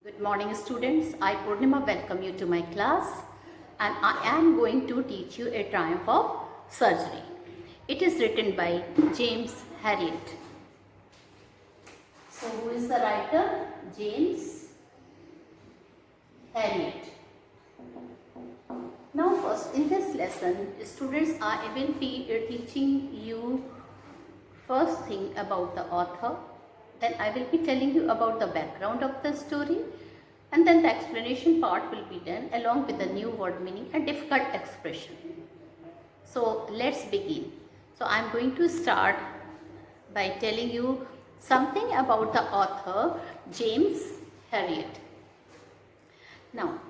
Good morning students, I Purnima welcome you to my class and I am going to teach you A Triumph of Surgery. It is written by James Herriot. So who is the writer? James Herriot. Now first in this lesson students I will be teaching you first thing about the author, then I will be telling you about the background of the story, and then the explanation part will be done along with the new word meaning and difficult expression. So let's begin. So I am going to start by telling you something about the author James Herriot. Now,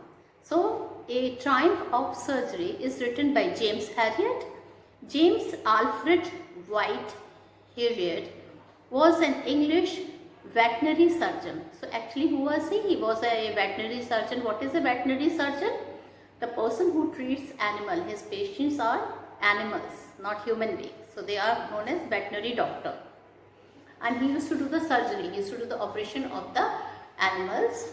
so A Triumph of Surgery is written by James Herriot. James Alfred White Herriot was an English veterinary surgeon. So actually who was he? He was a veterinary surgeon. What is a veterinary surgeon? The person who treats animal. His patients are animals, not human beings. So they are known as veterinary doctor. And he used to do the surgery. He used to do the operation of the animals.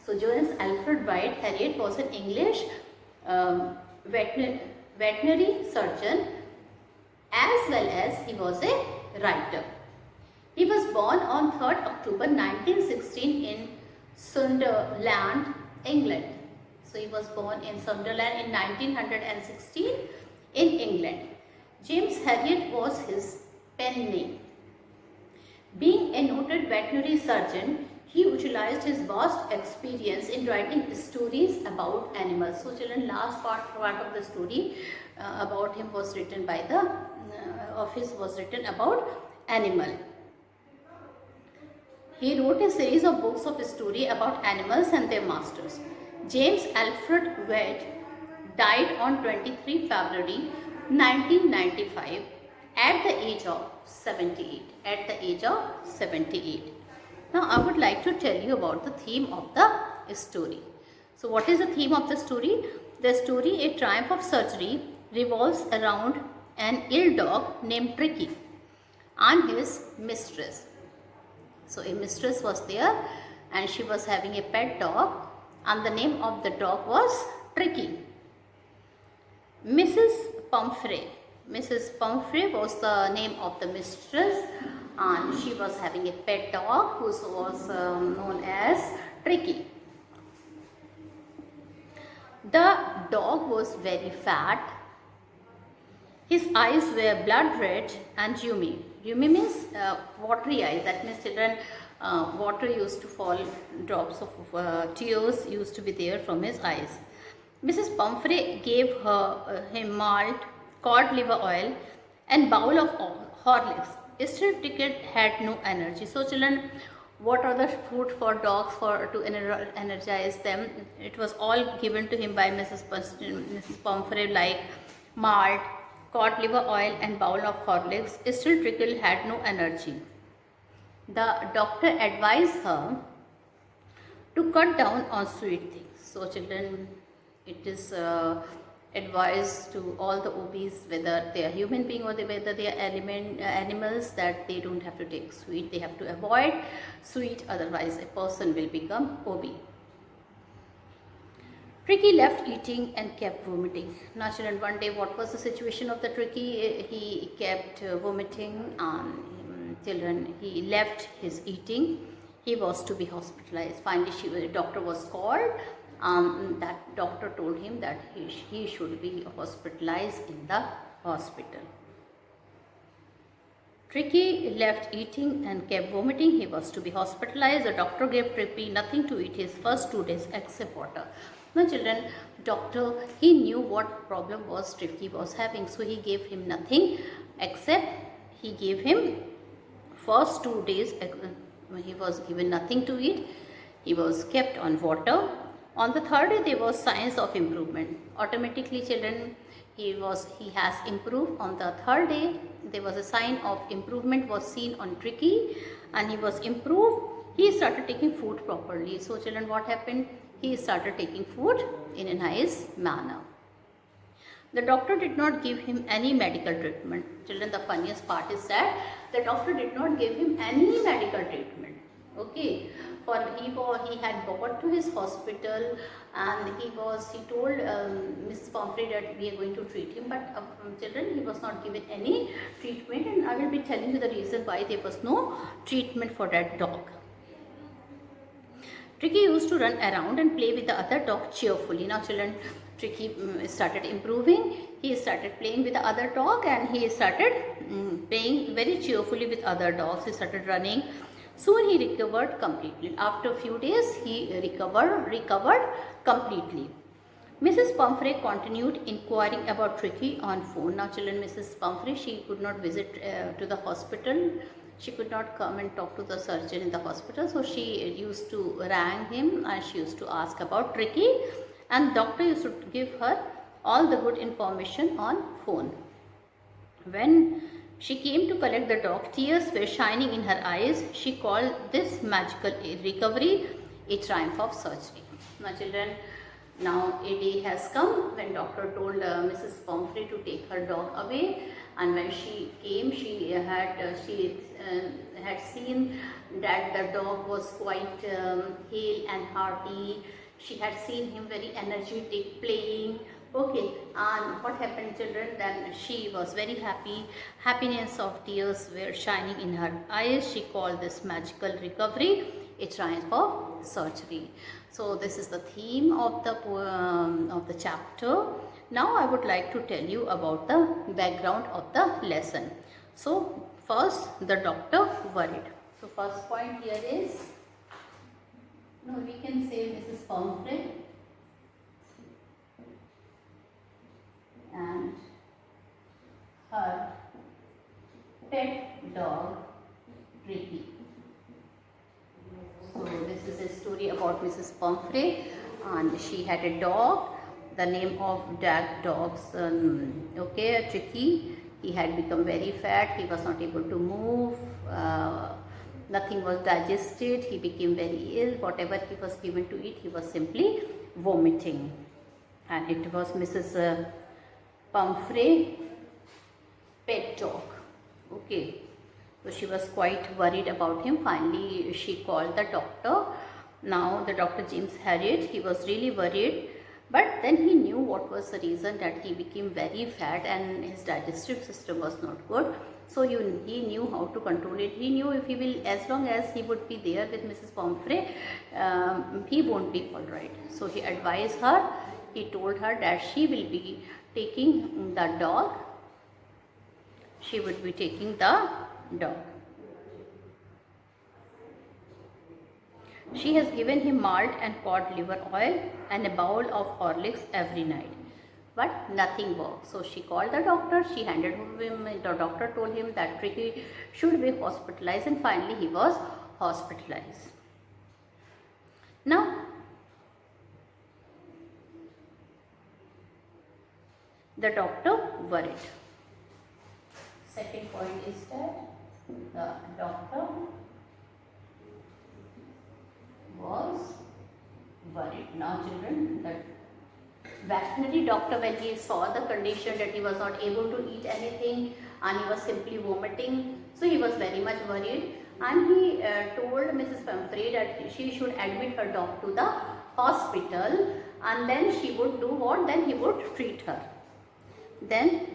So James Alfred White Herriot was an English veterinary surgeon, as well as he was a writer. He was born on 3rd October 1916 in Sunderland, England. So he was born in Sunderland in 1916 in England. James Herriot was his pen name. Being a noted veterinary surgeon, he utilized his vast experience in writing stories about animals. So children, last part of the story about him was written by the was written about animal. He wrote a series of books of story about animals and their masters. James Alfred White died on 23 February 1995 at the age of 78. Now I would like to tell you about the theme of the story. So what is the theme of the story? The story A Triumph of Surgery revolves around an ill dog named Tricky and his mistress. So a mistress was there and she was having a pet dog and the name of the dog was Tricky. Mrs. Pumphrey was the name of the mistress and she was having a pet dog who was known as Tricky. The dog was very fat. His eyes were blood red and rheumy. Rheumy means watery eyes. That means children, water used to fall, drops of tears used to be there from his eyes. Mrs. Pumphrey gave him malt, cod liver oil and bowl of Horlicks. Still Tricky had no energy. So children, what are the food for dogs to energize them? It was all given to him by Mrs. Pumphrey, like malt, cod liver oil and bowl of Horlicks. Still Tricky had no energy. The doctor advised her to cut down on sweet things. So children, it is advised to all the obese, whether they are human being or whether they are animals, that they don't have to take sweet. They have to avoid sweet, otherwise a person will become obese. Tricky left eating and kept vomiting. Now children, one day what was the situation of the Tricky? He kept vomiting and children, he left his eating. He was to be hospitalized. Finally, a doctor was called. That doctor told him that he should be hospitalized in the hospital. Tricky left eating and kept vomiting. He was to be hospitalized. The doctor gave Tricky nothing to eat his first 2 days except water. Now children, doctor, he knew what problem was Tricky was having. So he gave him nothing except he gave him first 2 days. He was given nothing to eat. He was kept on water. On the third day, there was signs of improvement. Automatically, children, he has improved. On the third day, there was a sign of improvement was seen on Tricky, and he was improved. He started taking food properly. So, children, what happened? He started taking food in a nice manner. The doctor did not give him any medical treatment. Children, the funniest part is that the doctor did not give him any medical treatment. Okay, he had brought to his hospital, and he told Mrs. Pomfrey that we are going to treat him, but children, he was not given any treatment, and I will be telling you the reason why there was no treatment for that dog. Tricky used to run around and play with the other dog cheerfully. Now children, Tricky started improving. He started playing with the other dog, and he started playing very cheerfully with other dogs. He started running. Soon he recovered completely. After a few days, he recovered completely. Mrs. Pomfrey continued inquiring about Tricky on phone. Now children, Mrs. Pomfrey, she could not visit to the hospital. She could not come and talk to the surgeon in the hospital, so she used to rang him and she used to ask about Tricky, and doctor used to give her all the good information on phone. When she came to collect the dog, tears were shining in her eyes. She called this magical recovery a triumph of surgery. Now children, now a day has come when doctor told Mrs. Pomfrey to take her dog away, and when she came, she had seen that the dog was quite hale and hearty. She had seen him very energetic, playing. Okay, and what happened, children? Then she was very happy. Happiness of tears were shining in her eyes. She called this magical recovery a triumph of surgery. So this is the theme of the chapter. Now I would like to tell you about the background of the lesson. So first, the doctor worried. So first point here is, no, we can say Mrs. Pomfrey and her pet dog Tricky. So this is a story about Mrs. Pomfrey, and she had a dog. The name of that dog's Tricky. He had become very fat. He was not able to move. Nothing was digested. He became very ill. Whatever he was given to eat, he was simply vomiting. And it was Mrs. Pomfrey pet dog. Okay. So she was quite worried about him. Finally, she called the doctor. Now the Dr. James Herriot, he was really worried. But then he knew what was the reason that he became very fat and his digestive system was not good. So he knew how to control it. He knew if he will, as long as he would be there with Mrs. Pomfrey, he won't be all right. So he advised her. He told her that she will be taking the dog. She would be taking the dog. She has given him malt and cod liver oil and a bowl of Horlicks every night. But nothing worked. So she called the doctor. She handed him, the doctor told him that Tricky should be hospitalized, and finally he was hospitalized. Now, the doctor worried. Second point is that the doctor was worried. Now children, the veterinary doctor, when he saw the condition that he was not able to eat anything and he was simply vomiting, so he was very much worried, and he told Mrs. Pomfrey that she should admit her dog to the hospital, and then she would do what? Then he would treat her. Then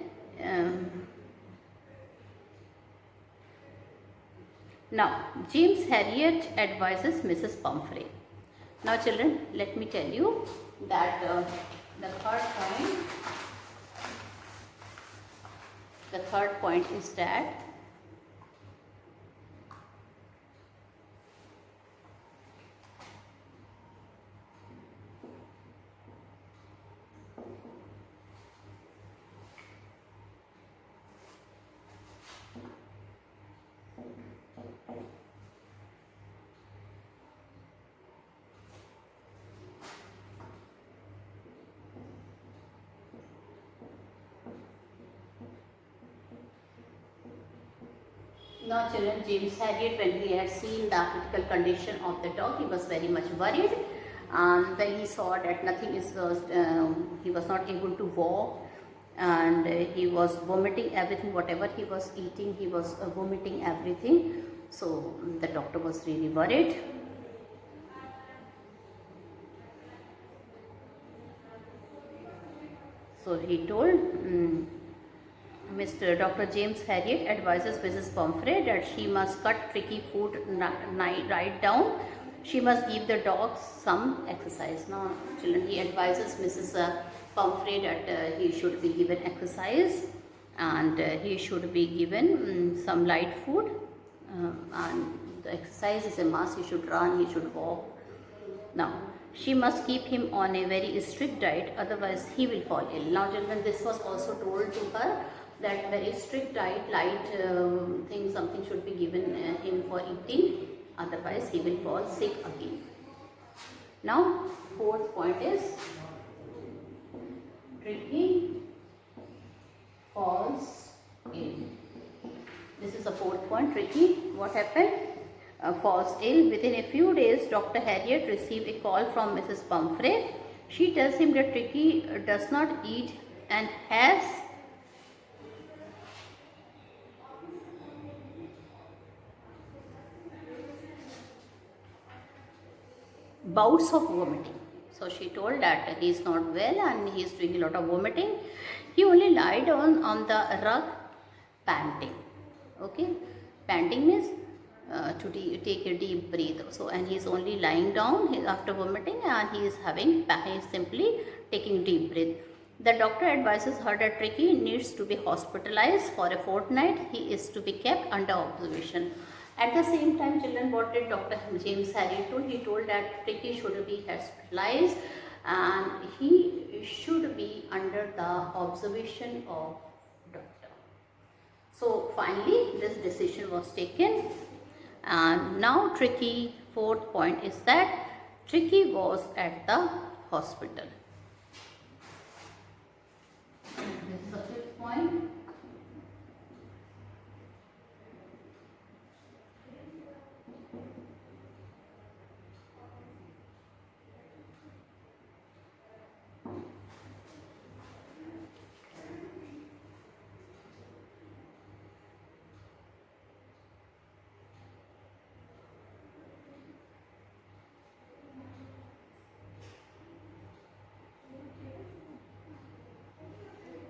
now, James Herriot advises Mrs. Pomfrey. Now children, let me tell you that the third point is that now children, James Herriot, when he had seen the critical condition of the dog, he was very much worried. And when he saw that nothing is, he was not able to walk, and he was vomiting everything, whatever he was eating, he was vomiting everything. So the doctor was really worried. So he told Mr. Dr. James Harriet advises Mrs. Pomfrey that she must cut Tricky food right down. She must give the dogs some exercise. Now, children, he advises Mrs. Pomfrey that he should be given exercise, and he should be given some light food, and the exercise is a must. He should run, he should walk. Now, she must keep him on a very strict diet, otherwise he will fall ill. Now, children, this was also told to her that very strict diet, light thing, something should be given him for eating, otherwise he will fall sick again. Now, fourth point is Tricky falls ill. This is the fourth point. Tricky, what happened? Falls ill. Within a few days, Dr. Harriet received a call from Mrs. Pomfrey. She tells him that Tricky does not eat and has bouts of vomiting. So she told that he is not well and he is doing a lot of vomiting. He only lied on the rug panting. Okay, panting means to take a deep breath. So, and he is only lying down after vomiting, and he is simply taking deep breath. The doctor advises her that Tricky needs to be hospitalized for a fortnight. He is to be kept under observation. At the same time, children, what did Dr. James Harriet told? He told that Tricky should be hospitalized and he should be under the observation of doctor. So finally, this decision was taken, and now Tricky, fourth point is that Tricky was at the hospital. This is the fifth point.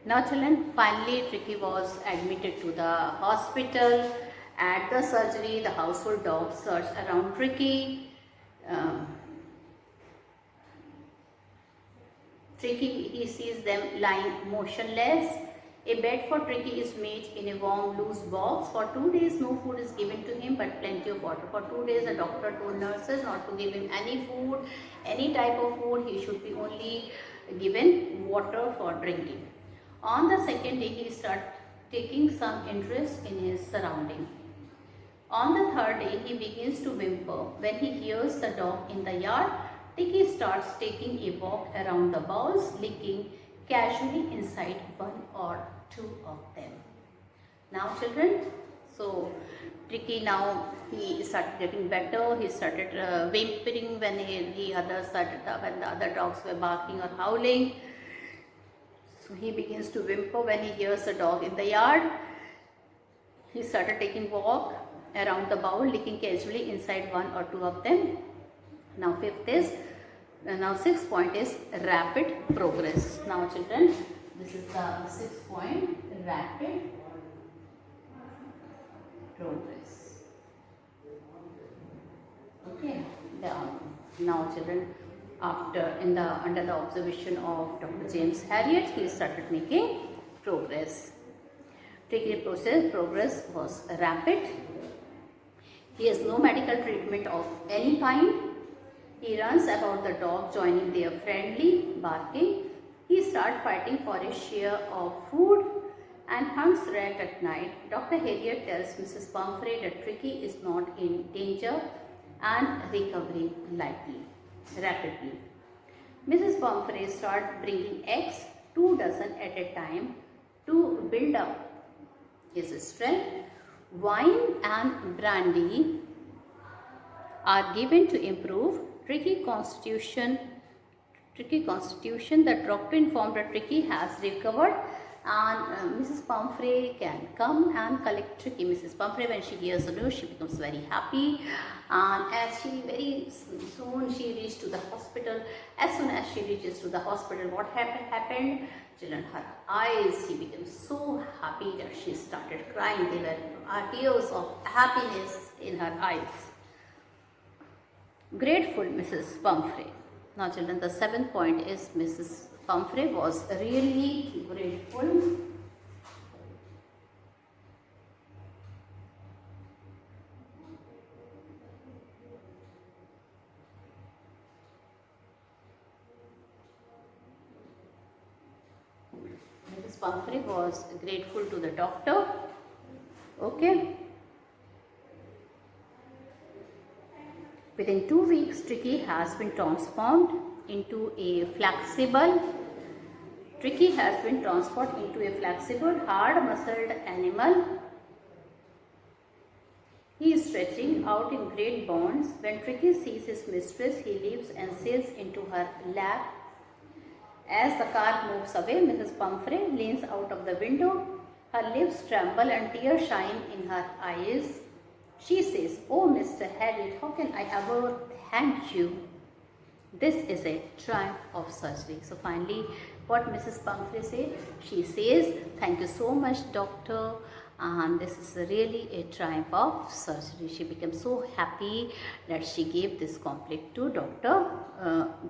Now children, finally Tricky was admitted to the hospital. At the surgery, the household dogs search around Tricky. Tricky, he sees them lying motionless. A bed for Tricky is made in a warm, loose box. For 2 days, no food is given to him, but plenty of water. For 2 days, the doctor told nurses not to give him any food, any type of food. He should be only given water for drinking. On the second day, he started taking some interest in his surrounding. On the third day, he begins to whimper. When he hears the dog in the yard, Tricky starts taking a walk around the bowls, licking casually inside one or two of them. Now children, so Tricky now he started getting better. He started whimpering when when the other dogs were barking or howling. So he begins to whimper when he hears a dog in the yard. He started taking walk around the bowl, licking casually inside one or two of them. Now sixth point is rapid progress. Now children, this is the sixth point, rapid progress. Okay. Now children, under the observation of Dr. James Harriet, he started making progress. Progress was rapid. He has no medical treatment of any kind. He runs about the dog, joining their friendly barking. He starts fighting for a share of food and hunts rat at night. Dr. Harriet tells Mrs. Pomfrey that Tricky is not in danger and recovering rapidly. Mrs. Pomfrey starts bringing eggs, 2 dozen at a time, to build up his strength. Wine and brandy are given to improve Tricky constitution. The doctor informed that Tricky has recovered and Mrs. Pumphrey can come and collect Tricky. Mrs. Pumphrey, when she hears the news, she becomes very happy, and as she very soon she reached to the hospital. As soon as she reaches to the hospital, what happened? Children, her eyes, she became so happy that she started crying. There were tears of happiness in her eyes. Grateful Mrs. Pumphrey. Now children, the 7th point is Mrs. Pumphrey was really grateful. Mrs. Pumphrey was grateful to the doctor. Okay. Within 2 weeks, Tricky has been transformed into a flexible, hard-muscled animal. He is stretching out in great bounds. When Tricky sees his mistress, he leaps and sails into her lap. As the car moves away, Mrs. Pumphrey leans out of the window. Her lips tremble and tears shine in her eyes. She says, "Oh, Mr. Harriet, how can I ever thank you? This is a triumph of surgery." So finally, what Mrs. Pumphrey says? She says, "Thank you so much, doctor, and this is really a triumph of surgery." She became so happy that she gave this compliment to Dr.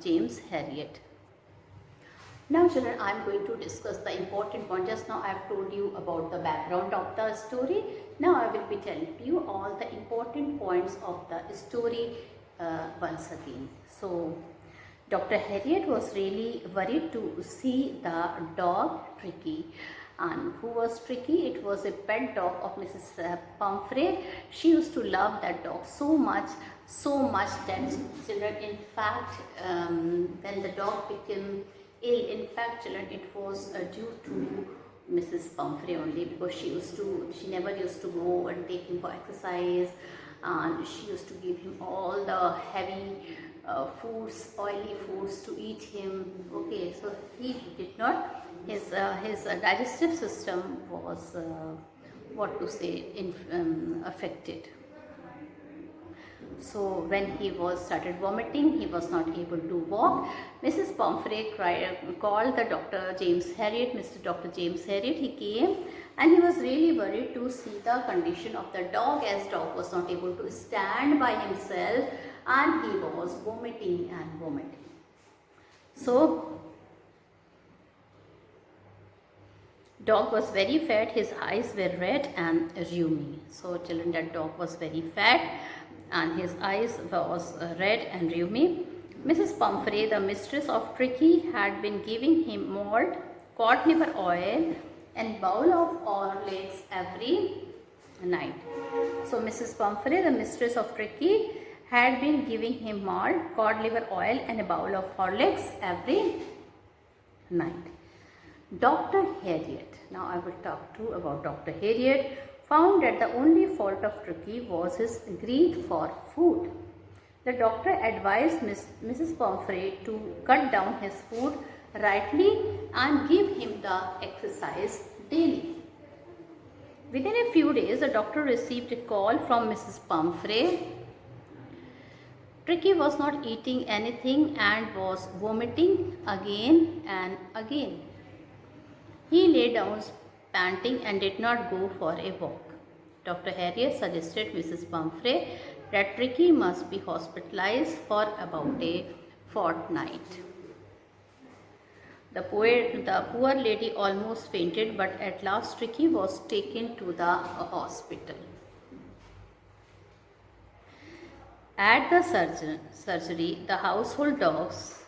James Harriet. Now children, I am going to discuss the important point. Just now I have told you about the background of the story. Now I will be telling you all the important points of the story once again. So Dr. Harriet was really worried to see the dog Tricky. And who was Tricky? It was a pet dog of Mrs. Pumphrey. She used to love that dog so much that children, in fact, when the dog became ill, in fact children, it was due to Mrs. Pumphrey only, because she never used to go and take him for exercise, and she used to give him all the heavy foods, oily foods to eat him. Okay, so he did not, his digestive system was affected. So when he started vomiting, he was not able to walk. Mrs. Pumphrey called the Dr. James Harriet. Mr. Dr. James Harriet, he came, and he was really worried to see the condition of the dog, as dog was not able to stand by himself and he was vomiting and vomiting. So dog was very fat, his eyes were red and rheumy. So children, that dog was very fat and his eyes was red and rheumy. Mrs. Pumphrey, the mistress of Tricky, had been giving him malt, cod liver oil and bowl of Horlicks every night. So Mrs. Pumphrey, the mistress of Tricky, had been giving him malt, cod liver oil and a bowl of Horlicks every night. Dr. Harriet, now I will talk to you about Dr. Harriet, found that the only fault of Tricky was his greed for food. The doctor advised Mrs. Pumphrey to cut down his food rightly and give him the exercise daily. Within a few days, the doctor received a call from Mrs. Pumphrey. Tricky was not eating anything and was vomiting again and again. He lay down panting and did not go for a walk. Dr. Harriet suggested Mrs. Pumphrey that Tricky must be hospitalized for about a fortnight. The poor lady almost fainted, but at last Tricky was taken to the hospital. At the surgery, the household dogs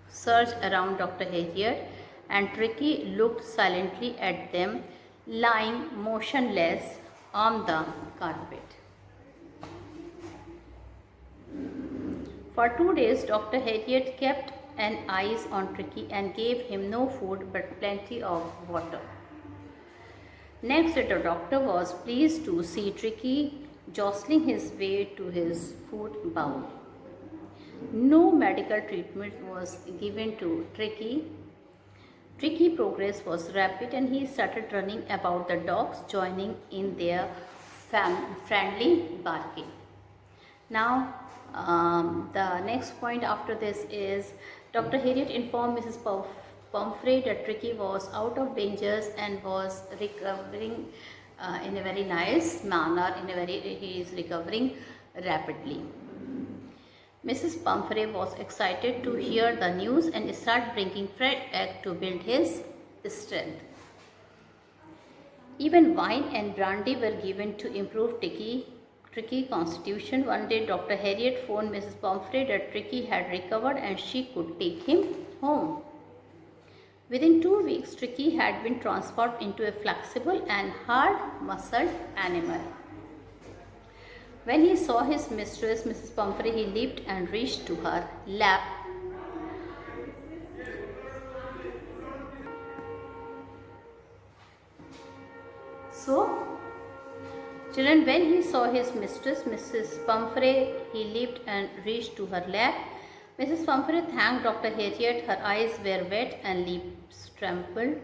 surged around Dr. Harriet, and Tricky looked silently at them, lying motionless on the carpet. For 2 days, Dr. Harriet kept an eye on Tricky and gave him no food but plenty of water. Next day, the doctor was pleased to see Tricky jostling his way to his food bowl. No medical treatment was given to Tricky. Tricky's progress was rapid and he started running about the dogs, joining in their friendly barking. Now, the next point after this is Dr. Harriet informed Mrs. Pumphrey that Tricky was out of dangers and was recovering in a very nice manner. He is recovering rapidly. Mrs. Pumphrey was excited to hear the news and started bringing fresh egg to build his strength. Even wine and brandy were given to improve Tricky constitution. One day, Dr. Harriet phoned Mrs. Pumphrey that Tricky had recovered and she could take him home. Within 2 weeks, Tricky had been transformed into a flexible and hard-muscled animal. When he saw his mistress, Mrs. Pumphrey, he leaped and reached to her lap. Children, when he saw his mistress, Mrs. Pumphrey, he leaped and reached to her lap. Mrs. Pumphrey thanked Dr. Harriet. Her eyes were wet and lips trembled.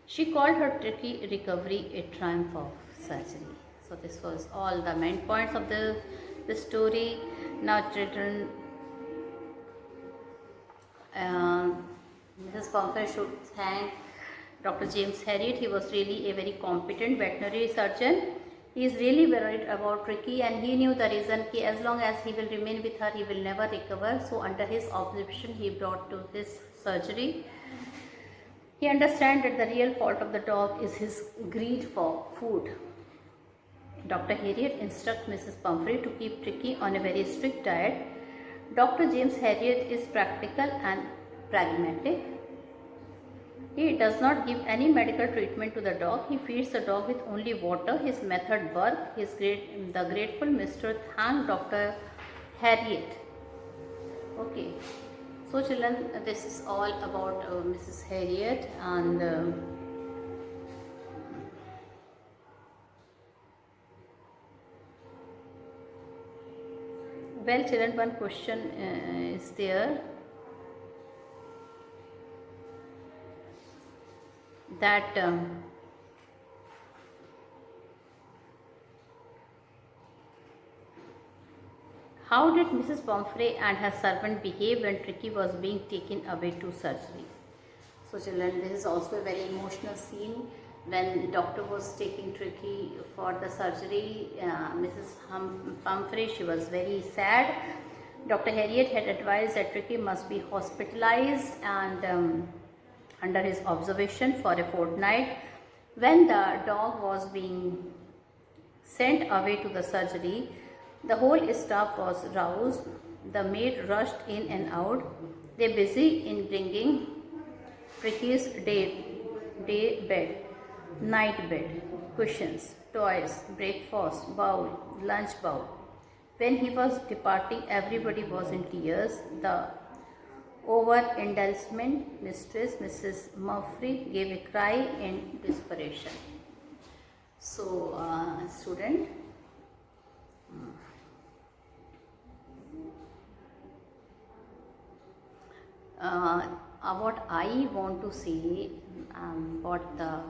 She called her Tricky recovery a triumph of surgery. So this was all the main points of the story. Now children, Mrs. Pumphrey should thank Dr. James Harriet. He was really a very competent veterinary surgeon. He is really worried about Tricky and he knew the reason that as long as he will remain with her, he will never recover. So under his observation, he brought to this surgery. He understands that the real fault of the dog is his greed for food. Dr. Harriet instructs Mrs. Pumphrey to keep Tricky on a very strict diet. Dr. James Harriet is practical and pragmatic. He does not give any medical treatment to the dog. He feeds the dog with only water. His method works. The grateful Mr. thanked Dr. Harriet. Okay. So children, this is all about Mrs. Harriet and well children, one question is there that how did Mrs. Pumphrey and her servant behave when Tricky was being taken away to surgery? So children, this is also a very emotional scene. When the doctor was taking Tricky for the surgery, Mrs. Pumphrey, she was very sad. Dr. Harriet had advised that Tricky must be hospitalized and under his observation for a fortnight. When the dog was being sent away to the surgery, the whole staff was roused. The maid rushed in and out. They were busy in bringing Tricky's day bed, night bed, cushions, toys, breakfast bowl, lunch bowl. When he was departing, everybody was in tears. The overindulgent mistress, Mrs. Pumphrey, gave a cry in desperation. So, student, what I want to say, what the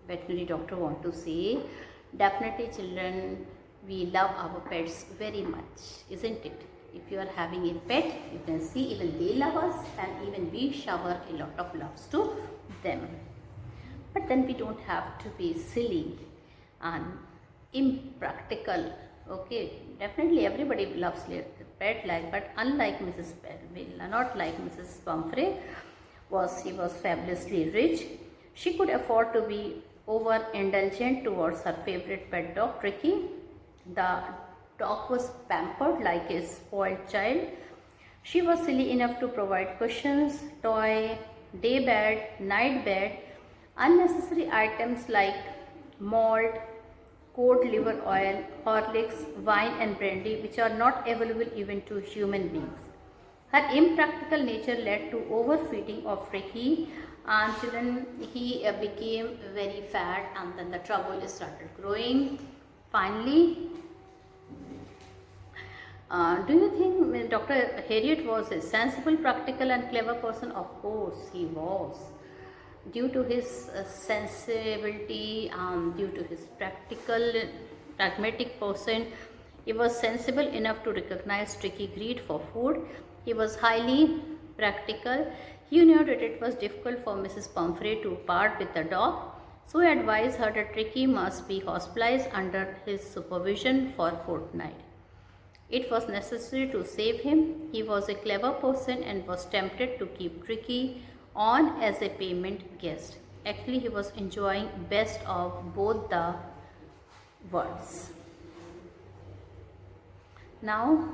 veterinary doctor want to say, definitely children, we love our pets very much, isn't it? If you are having a pet, you can see even they love us and even we shower a lot of loves to them. But then we don't have to be silly and impractical. Okay, definitely everybody loves their pet, but unlike Mrs. not like Mrs. Pumphrey, she was fabulously rich. She could afford to be overindulgent towards her favorite pet dog, Tricky. The dog was pampered like a spoiled child. She was silly enough to provide cushions, toy, day bed, night bed, unnecessary items like malt, cod liver oil, Horlicks, wine and brandy, which are not available even to human beings. Her impractical nature led to overfeeding of Tricky, and children, he became very fat, and then the trouble started growing. Finally, do you think Dr. Harriet was a sensible, practical and clever person? Of course he was. due to his sensibility, due to his pragmatic person. He was sensible enough to recognize Tricky greed for food. He was highly practical. He knew that it was difficult for Mrs. Pumphrey to part with the dog, so he advised her that Tricky must be hospitalized under his supervision for a fortnight. It was necessary to save him. He was a clever person and was tempted to keep Tricky on as a payment guest. Actually, he was enjoying best of both the worlds. Now,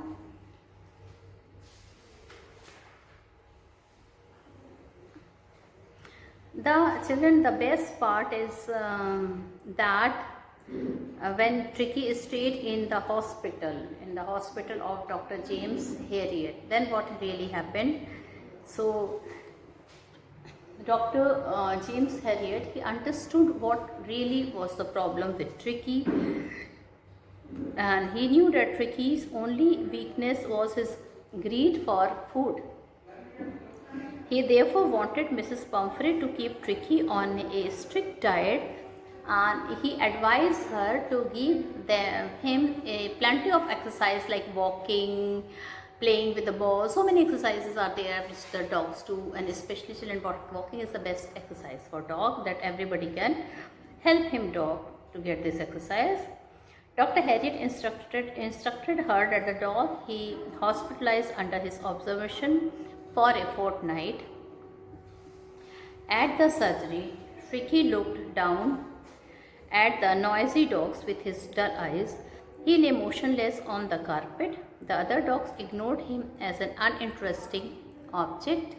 the best part is that when Tricky stayed in the hospital of Dr. James Herriot, then what really happened? So Dr. James Herriot, he understood what really was the problem with Tricky, and he knew that Tricky's only weakness was his greed for food. He therefore wanted Mrs. Pumphrey to keep Tricky on a strict diet, and he advised her to give him plenty of exercise like walking, playing with the ball. So many exercises are there which the dogs do, and especially children. Walking is the best exercise for dog that everybody can help him dog to get this exercise. Dr. Herriot instructed her that the dog he hospitalized under his observation for a fortnight. At the surgery, Tricky looked down at the noisy dogs with his dull eyes. He lay motionless on the carpet. The other dogs ignored him as an uninteresting object.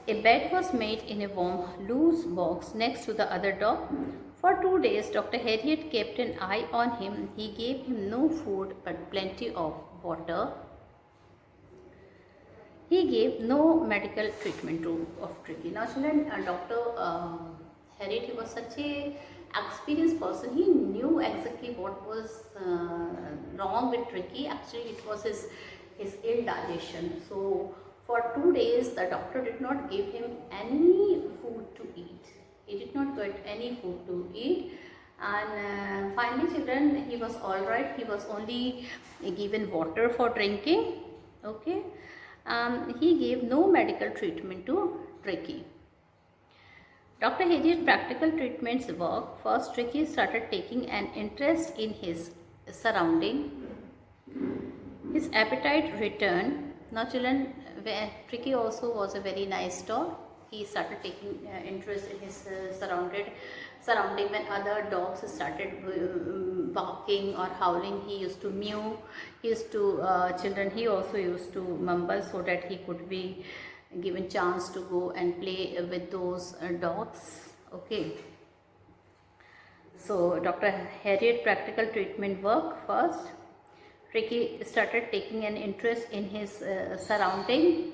A bed was made in a warm, loose box next to the other dog. For 2 days, Dr. Herriot kept an eye on him. He gave him no food but plenty of water. He gave no medical treatment of Tricky. Now, children, Dr. Herriot, he was such a experienced person. He knew exactly what was wrong with Tricky. Actually, it was his ill digestion. So, for 2 days, the doctor did not give him any food to eat. He did not get any food to eat. And finally, children, he was all right. He was only given water for drinking. Okay. He gave no medical treatment to Tricky. Dr. Herriot's practical treatments work. First, Tricky started taking an interest in his surrounding. His appetite returned. Now, children, Tricky also was a very nice dog. He started taking interest in his surrounding. When other dogs started barking or howling, he used to mew. He used to he also used to mumble so that he could be given chance to go and play with those dogs. Okay. So Dr. Herriot practical treatment work. First, Tricky started taking an interest in his surrounding.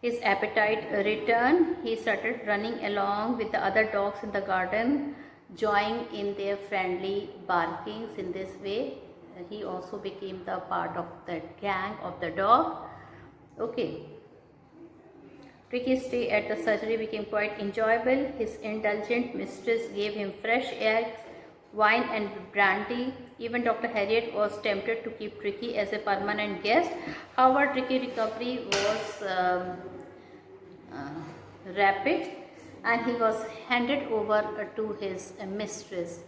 His appetite returned. He started running along with the other dogs in the garden, joining in their friendly barkings. In this way, he also became the part of the gang of the dog. Okay. Tricky's stay at the surgery became quite enjoyable. His indulgent mistress gave him fresh eggs, wine and brandy. Even Dr. Herriot was tempted to keep Tricky as a permanent guest. However, Tricky's recovery was rapid and he was handed over to his mistress.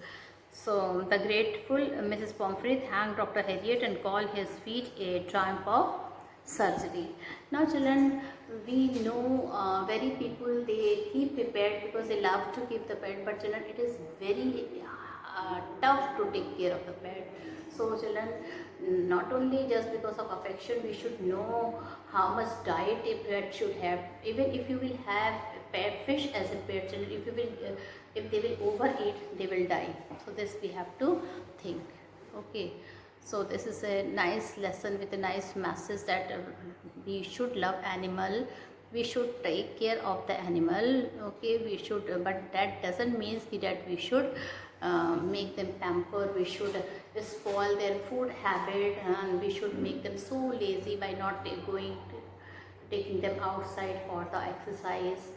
So the grateful Mrs. Pumphrey thanked Dr. Herriot and called his feat a triumph of surgery. Now, children, we know very people, they keep a pet because they love to keep the pet, but children, it is very tough to take care of the pet. So children, not only just because of affection, we should know how much diet a pet should have. Even if you will have a pet fish as a pet, children, if they will overeat, they will die. So this we have to think. Okay. So this is a nice lesson with a nice message that we should love animal. We should take care of the animal. Okay, we should, but that doesn't mean that we should make them pamper. We should spoil their food habit, and we should make them so lazy by not taking them outside for the exercise.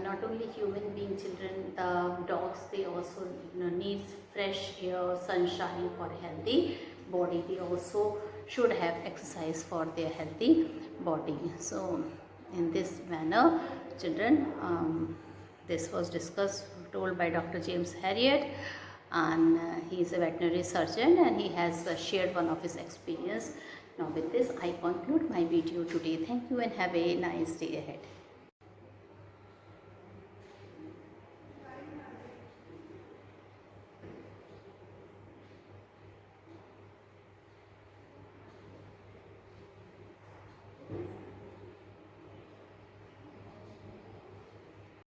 not only human being children, the dogs, they also need fresh air, sunshine for a healthy body. They also should have exercise for their healthy body. So in this manner, children, this was discussed, told by Dr. James Herriot, and he is a veterinary surgeon, and he has shared one of his experience. Now with this I conclude my video today. Thank you and have a nice day ahead.